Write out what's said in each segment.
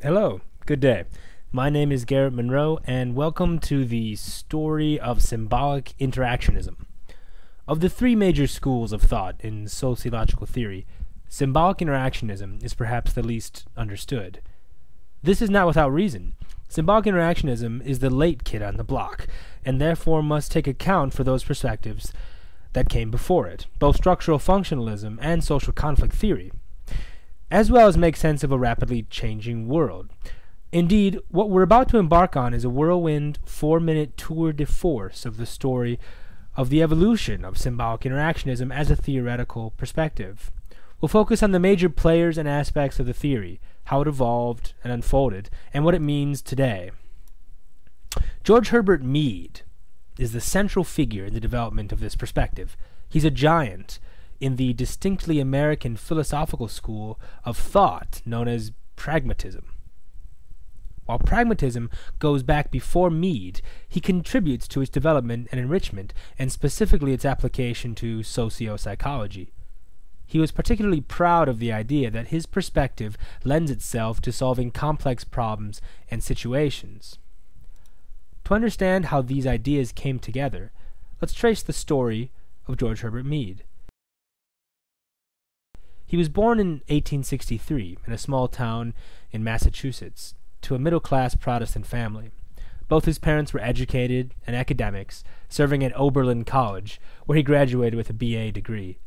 Hello, good day. My name is Garrett Monroe, and welcome to the story of symbolic interactionism. Of the three major schools of thought in sociological theory, symbolic interactionism is perhaps the least understood. This is not without reason. Symbolic interactionism is the late kid on the block, and therefore must take account for those perspectives that came before it, both structural functionalism and social conflict theory, as well as make sense of a rapidly changing world. Indeed, what we're about to embark on is a whirlwind 4-minute tour de force of the story of the evolution of symbolic interactionism as a theoretical perspective. We'll focus on the major players and aspects of the theory, how it evolved and unfolded, and what it means today. George Herbert Mead is the central figure in the development of this perspective. He's a giant in the distinctly American philosophical school of thought known as pragmatism. While pragmatism goes back before Mead, he contributes to its development and enrichment, and specifically its application to socio-psychology. He was particularly proud of the idea that his perspective lends itself to solving complex problems and situations. To understand how these ideas came together, let's trace the story of George Herbert Mead. He was born in 1863 in a small town in Massachusetts to a middle-class Protestant family. Both his parents were educated and academics, serving at Oberlin College, where he graduated with a BA degree.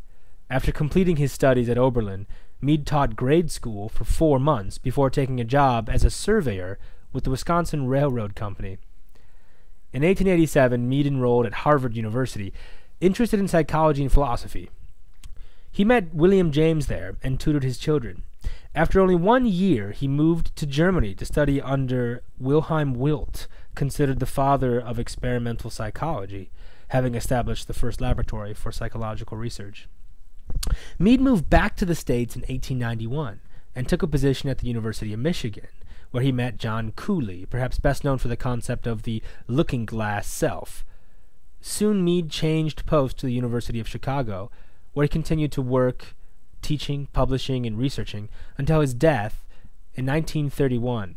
After completing his studies at Oberlin, Mead taught grade school for 4 months before taking a job as a surveyor with the Wisconsin Railroad Company. In 1887, Mead enrolled at Harvard University, interested in psychology and philosophy. He met William James there and tutored his children. After only 1 year, he moved to Germany to study under Wilhelm Wundt, considered the father of experimental psychology, having established the first laboratory for psychological research. Mead moved back to the States in 1891 and took a position at the University of Michigan, where he met John Cooley, perhaps best known for the concept of the looking-glass self. Soon Mead changed post to the University of Chicago, where he continued to work, teaching, publishing, and researching until his death in 1931.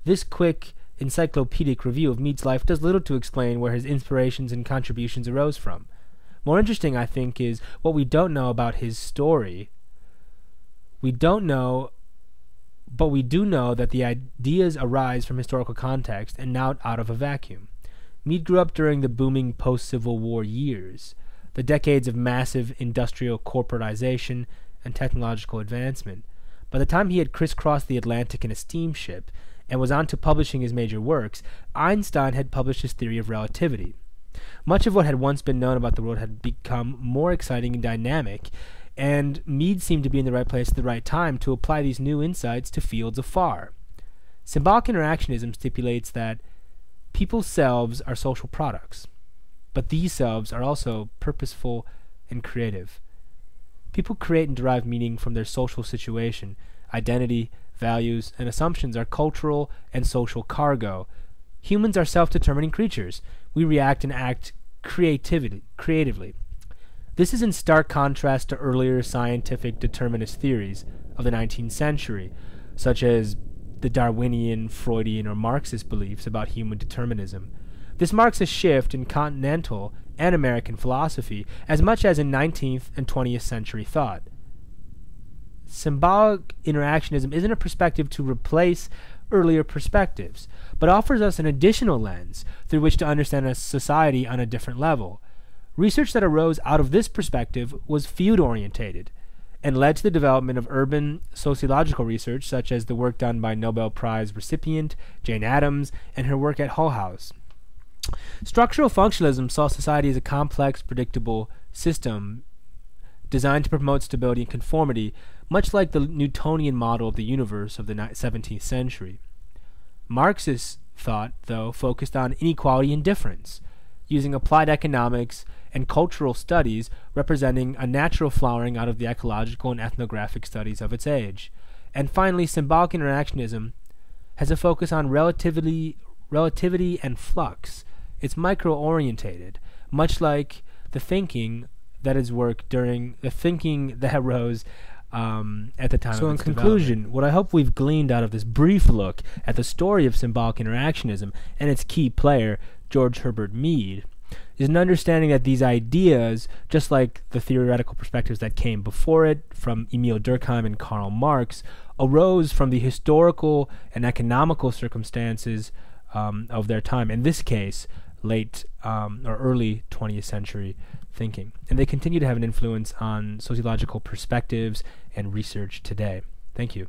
This quick, encyclopedic review of Mead's life does little to explain where his inspirations and contributions arose from. More interesting, I think, is what we don't know about his story. We don't know, but we do know that the ideas arise from historical context and not out of a vacuum. Mead grew up during the booming post-Civil War years, the decades of massive industrial corporatization and technological advancement. By the time he had crisscrossed the Atlantic in a steamship and was on to publishing his major works, Einstein had published his theory of relativity. Much of what had once been known about the world had become more exciting and dynamic, and Mead seemed to be in the right place at the right time to apply these new insights to fields afar. Symbolic interactionism stipulates that people's selves are social products, but these selves are also purposeful and creative. People create and derive meaning from their social situation. Identity, values, and assumptions are cultural and social cargo. Humans are self-determining creatures. We react and act creatively. This is in stark contrast to earlier scientific determinist theories of the 19th century, such as the Darwinian, Freudian, or Marxist beliefs about human determinism. This marks a shift in continental and American philosophy as much as in 19th and 20th century thought. Symbolic interactionism isn't a perspective to replace earlier perspectives, but offers us an additional lens through which to understand a society on a different level. Research that arose out of this perspective was field-orientated and led to the development of urban sociological research, such as the work done by Nobel Prize recipient Jane Addams and her work at Hull House. Structural functionalism saw society as a complex, predictable system designed to promote stability and conformity, much like the Newtonian model of the universe of the 17th century. Marxist thought, though, focused on inequality and difference, using applied economics and cultural studies representing a natural flowering out of the ecological and ethnographic studies of its age. And finally, symbolic interactionism has a focus on relativity and flux. It's micro-orientated, much like the thinking that arose at the time So of in its conclusion, development. What I hope we've gleaned out of this brief look at the story of symbolic interactionism and its key player, George Herbert Mead, is an understanding that these ideas, just like the theoretical perspectives that came before it from Emil Durkheim and Karl Marx, arose from the historical and economical circumstances of their time, in this case, late or early 20th century thinking. And they continue to have an influence on sociological perspectives and research today. Thank you.